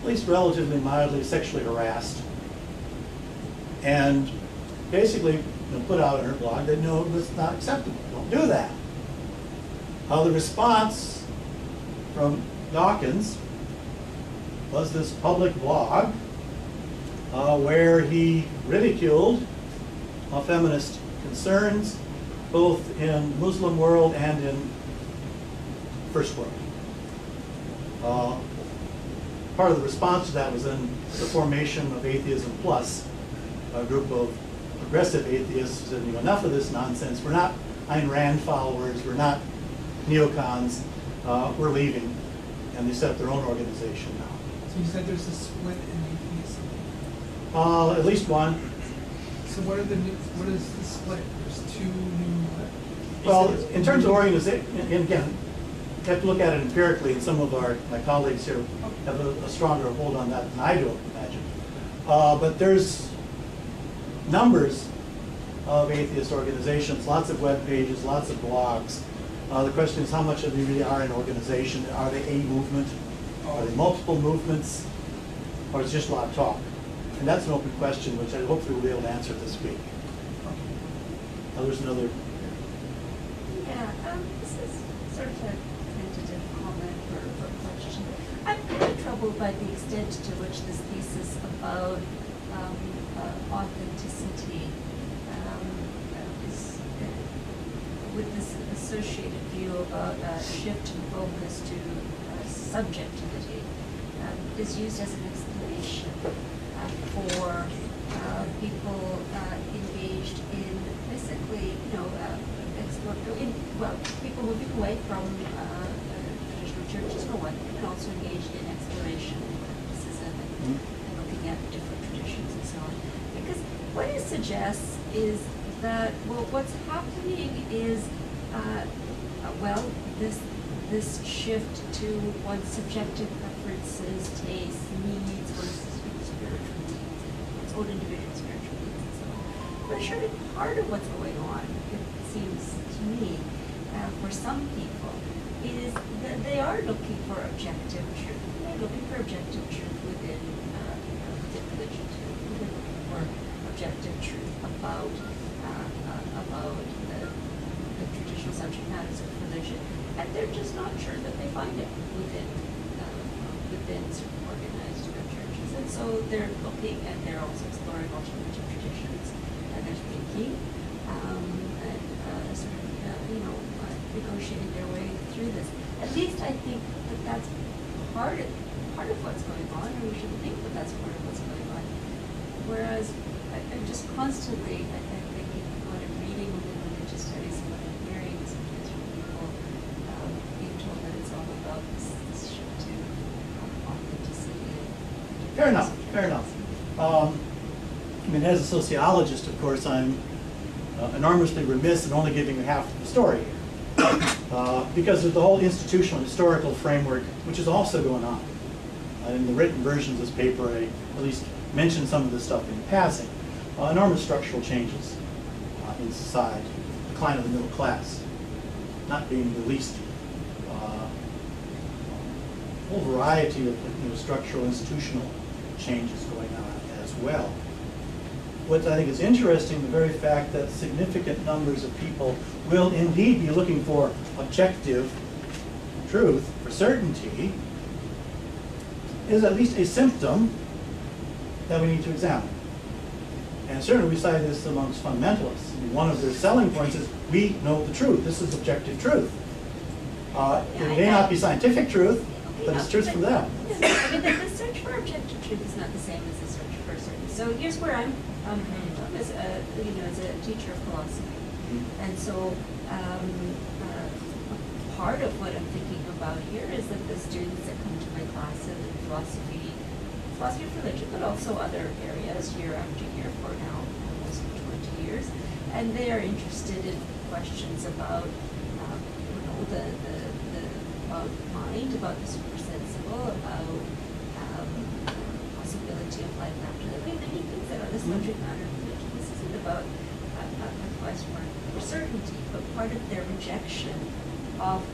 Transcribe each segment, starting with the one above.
at least relatively mildly sexually harassed, and basically put out on her blog that no, that's not acceptable. Don't do that. The response from Dawkins was this public blog where he ridiculed feminist concerns both in Muslim world and in first world. Part of the response to that was in the formation of Atheism Plus, a group of progressive atheists who said, enough of this nonsense. We're not Ayn Rand followers. We're not neocons. We're leaving. And they set up their own organization now. So you said there's a split in atheism? At least one. So what is the split? There's two new... Well, in terms of organization, and again, you have to look at it empirically, and some of my colleagues here have a stronger hold on that than I do, imagine. But there's numbers of atheist organizations, lots of web pages, lots of blogs. The question is, how much of them really are an organization? Are they a movement? Are they multiple movements? Or is it just a lot of talk? And that's an open question, which I hopefully will be able to answer this week. There's another. Yeah, this is sort of a tentative comment or question. I'm kind of troubled by the extent to which this thesis about authenticity is with this associated view about a shift in focus to subjectivity is used as an explanation for people engaged in basically, people moving away from traditional churches for one, and also engaged in exploration and criticism and looking at different traditions and so on. Because what it suggests is that, well, what's happening is, this shift to one's subjective preferences, tastes, needs, one's spiritual needs, one's own individual spiritual needs, and so on. But surely part of what's going on, it seems to me, for some people, is that they are looking for objective truth. They're looking for objective truth within religion too. They're looking for objective truth about the traditional subject matters of religion, and they're just not sure that they find it within certain organized churches. And so they're looking, and they're also exploring alternative traditions, and they're thinking, and sort of, negotiating their way through this. At least I think that that's part of what's going on, or we should think that that's part of what's going on. Whereas I'm just constantly, I think, what I'm reading within religious studies and what I'm hearing sometimes from people being told that it's all about this shift to authenticity. Fair enough, fair enough. As a sociologist, of course, I'm enormously remiss in only giving you half of the story here. Because of the whole institutional historical framework, which is also going on. In the written version of this paper, I at least mentioned some of this stuff in passing. Enormous structural changes in society, decline of the middle class, not being the least. Whole variety of structural institutional changes going on as well. What I think is interesting, the very fact that significant numbers of people will indeed be looking for objective truth, for certainty, is at least a symptom that we need to examine. And certainly we cite this amongst fundamentalists. One of their selling points is, we know the truth. This is objective truth. It may not be scientific truth, but it's truth for them. The search for objective truth is not the same as the search for certainty. So here's where I'm coming from as a teacher of philosophy. And so part of what I'm thinking about here is that the students that come to my classes in philosophy of religion, but also other areas year after year for now almost 20 years, and they are interested in questions about the mind, about the supersensible, about possibility of life after the way many things that are the subject matter of religion. This isn't about a quest for certainty, but part of their rejection of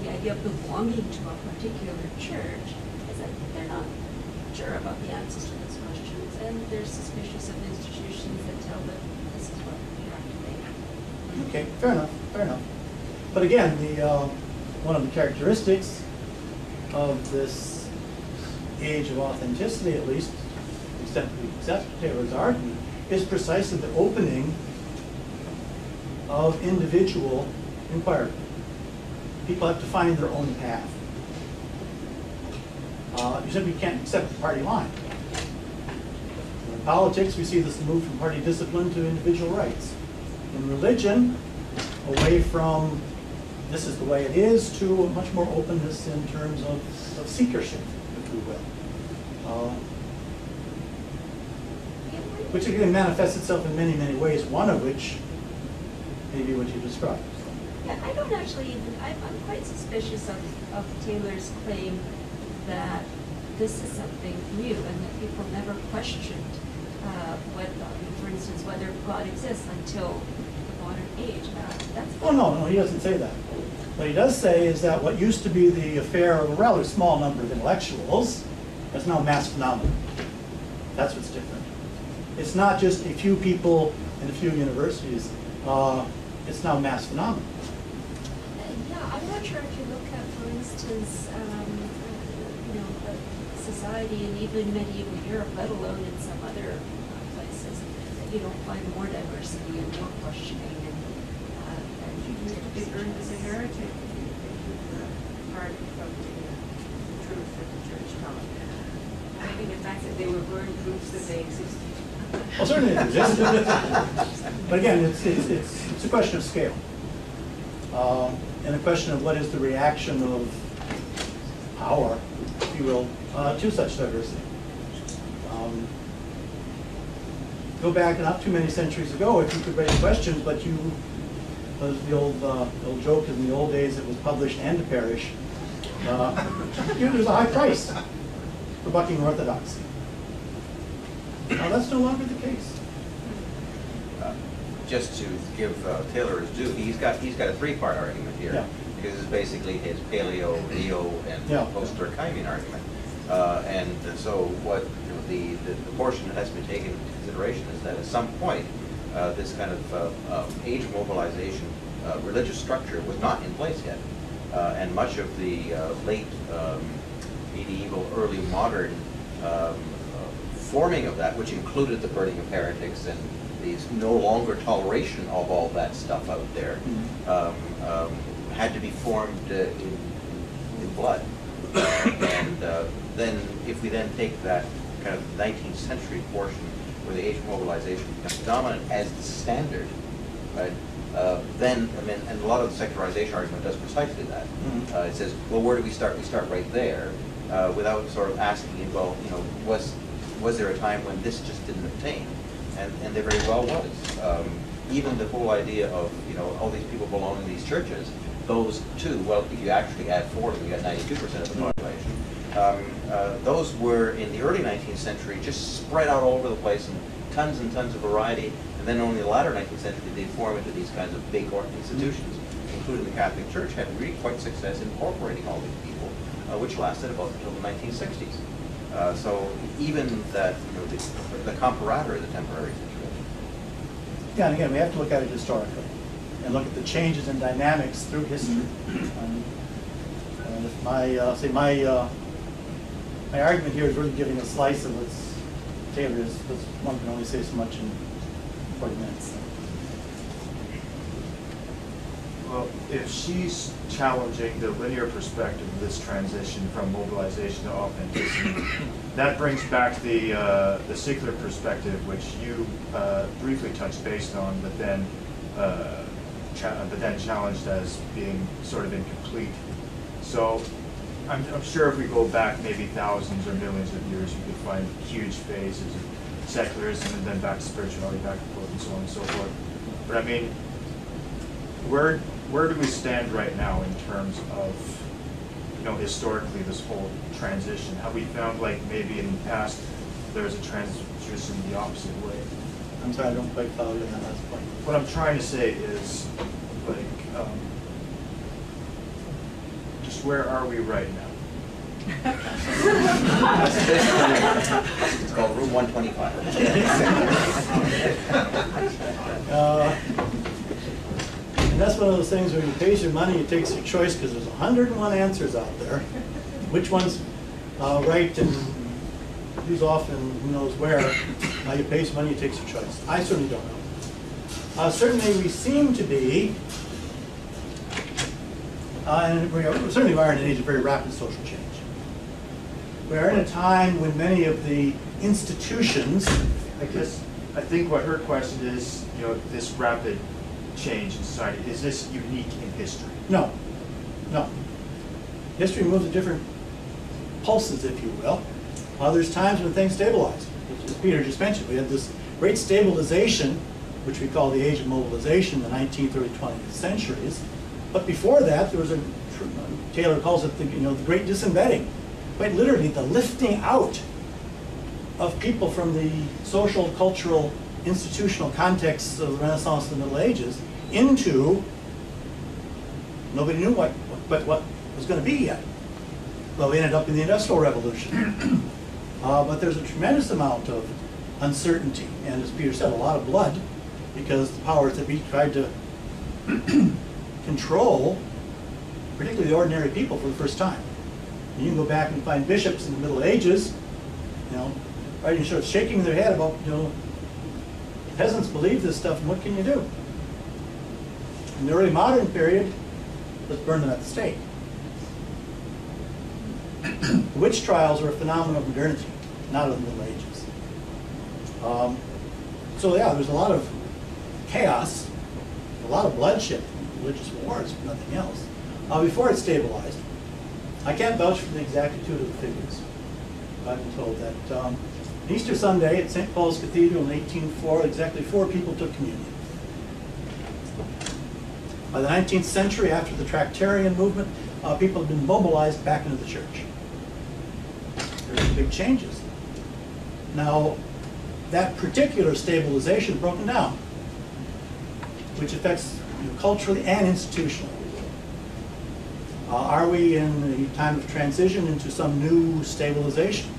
the idea of belonging to a particular church is that that they're not sure about the answers to those questions, and they're suspicious of institutions that tell them this is what you have to think. Okay, fair enough, fair enough. But again, one of the characteristics of this age of authenticity, at least, to the extent we accept Taylor's argument, is precisely the opening of individual inquiry. People have to find their own path. You simply can't accept the party line. In politics, we see this move from party discipline to individual rights. In religion, away from this is the way it is to a much more openness in terms of seekership, if we will. Which again manifests itself in many, many ways, one of which may be what you described. Yeah, I don't actually even, I'm quite suspicious of Taylor's claim that this is something new and that people never questioned for instance, whether God exists until the modern age. That's Oh, no, he doesn't say that. What he does say is that what used to be the affair of a rather small number of intellectuals is now mass phenomenon. That's what's different. It's not just a few people in a few universities. It's now mass phenomenon. Yeah, I'm not sure if you look at, for instance, society in even medieval Europe, let alone in some other places, that you don't find more diversity and more questioning. And be burned as a heretic if you depart from the truth that the church taught. I think the fact that they were burned proves that they existed. Well, certainly it exists. But again, it's a question of scale. And a question of what is the reaction of power, if you will, to such diversity. Go back not too many centuries ago, if you could raise questions, but was the old joke in the old days, it was published and to perish. There's a high price for bucking orthodoxy. Now that's no longer the case. Just to give Taylor his due, he's got a three-part argument here, Yeah. because it's basically his paleo, neo, and Yeah. post-Durkheimian argument. And so what the portion that has to be taken into consideration is that at some point this kind of age mobilization religious structure was not in place yet, and much of the late medieval, early modern forming of that, which included the burning of heretics and these no longer toleration of all that stuff out there, had to be formed in blood. And then if we then take that kind of 19th century portion where the age of mobilization becomes dominant as the standard, right? Then, I mean, and a lot of the secularization argument does precisely that. It says, well, where do we start? We start right there, without sort of asking, well, you know, was there a time when this just didn't obtain? And there very well was. Even the whole idea of, you know, all these people belonging to these churches, those two, well, if you actually add 4 of them, you got 92% of the population. Those were, in the early 19th century, just spread out all over the place in tons and tons of variety. And then only in the latter 19th century did they form into these kinds of big institutions, including the Catholic Church, had really quite success incorporating all these people, which lasted about until the 1960s. So even that, you know, the comparator, the temporary situation. Yeah, and again, we have to look at it historically and look at the changes in dynamics through history. And if my argument here is really giving a slice of what's Taylor is, because one can only say so much in 40 minutes. Well, if she's challenging the linear perspective of this transition from mobilization to authenticity, that brings back the secular perspective, which you briefly touched base on, but then challenged as being sort of incomplete. So I'm sure if we go back maybe thousands or millions of years, you could find huge phases of secularism and then back to spirituality, back and forth, and so on and so forth. But I mean, where do we stand right now in terms of, you know, historically this whole transition? Have we found, like, maybe in the past there's a transition the opposite way? I'm sorry, I don't quite follow you on that last point. What I'm trying to say is, like, just where are we right now? It's called room 125. And that's one of those things when you pay your money, it takes your choice because there's 101 answers out there. Which one's right and who's off and who knows where. You pay some money, it takes your choice. I certainly don't know. Certainly we seem to be, and we certainly are in an age of very rapid social change. We are in a time when many of the institutions, I think what her question is, this rapid change in society, is this unique in history? no. History moves at different pulses, if you will. There's times when things stabilize, as Peter just mentioned. We had this great stabilization, which we call the age of mobilization, in the 19th, early 20th centuries. But before that, there was Taylor calls it the great disembedding. Quite literally, the lifting out of people from the social, cultural, institutional contexts of the Renaissance and the Middle Ages into, nobody knew what was going to be yet. Well, we ended up in the Industrial Revolution. But there's a tremendous amount of uncertainty, and as Peter said, a lot of blood, because the powers that be tried to control, particularly the ordinary people, for the first time. And you can go back and find bishops in the Middle Ages, right, sort of shaking their head about, peasants believe this stuff, and what can you do? In the early modern period, let's burn them at the stake. Witch trials are a phenomenon of modernity, not of the Middle Ages. So yeah, there's a lot of chaos, a lot of bloodshed, religious wars, if nothing else, before it stabilized. I can't vouch for the exactitude of the figures. I've been told that on Easter Sunday at St. Paul's Cathedral in 1804, exactly 4 people took communion. By the 19th century, after the Tractarian movement, people have been mobilized back into the church. There's big changes. Now, that particular stabilization is broken down, which affects culturally and institutionally. Are we in a time of transition into some new stabilization?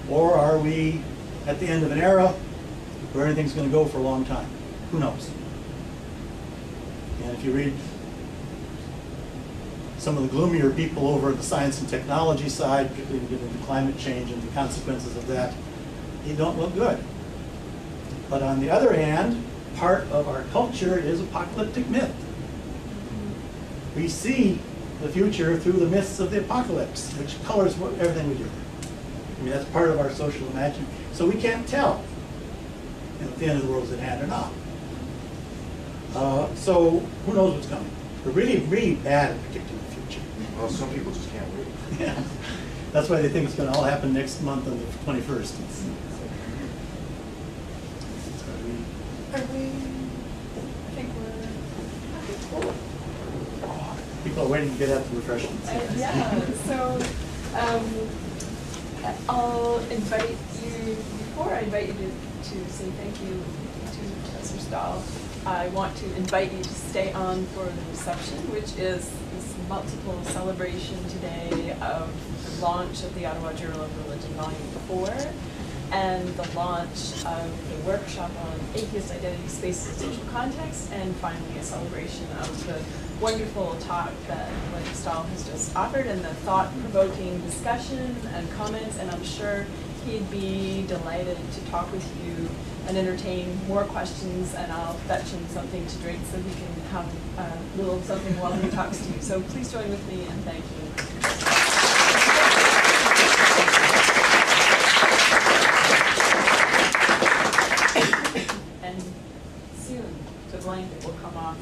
Or are we at the end of an era where anything's going to go for a long time? Who knows? And if you read some of the gloomier people over at the science and technology side, particularly given the climate change and the consequences of that, they don't look good. But on the other hand, part of our culture is apocalyptic myth. We see the future through the myths of the apocalypse, which colors everything we do. I mean, that's part of our social imagination. So we can't tell if the end of the world is at hand or not. So who knows what's coming? We're really, really bad at predicting the future. Well, some people just can't wait. Yeah. That's why they think it's going to all happen next month on the 21st. Are we, I think we're, People are waiting to get at the refreshments. yeah, so I'll invite you, before I invite you to say thank you to Professor Stahl, I want to invite you to stay on for the reception, which is this multiple celebration today of the launch of the Ottawa Journal of Religion Volume 4 and the launch of the workshop on atheist identity, spaces, and social context, and finally a celebration of the wonderful talk that William Stahl has just offered and the thought-provoking discussion and comments, and I'm sure he'd be delighted to talk with you and entertain more questions, and I'll fetch him something to drink so he can have a little something while he talks to you. So please join with me and thank you. And soon the blanket will come off.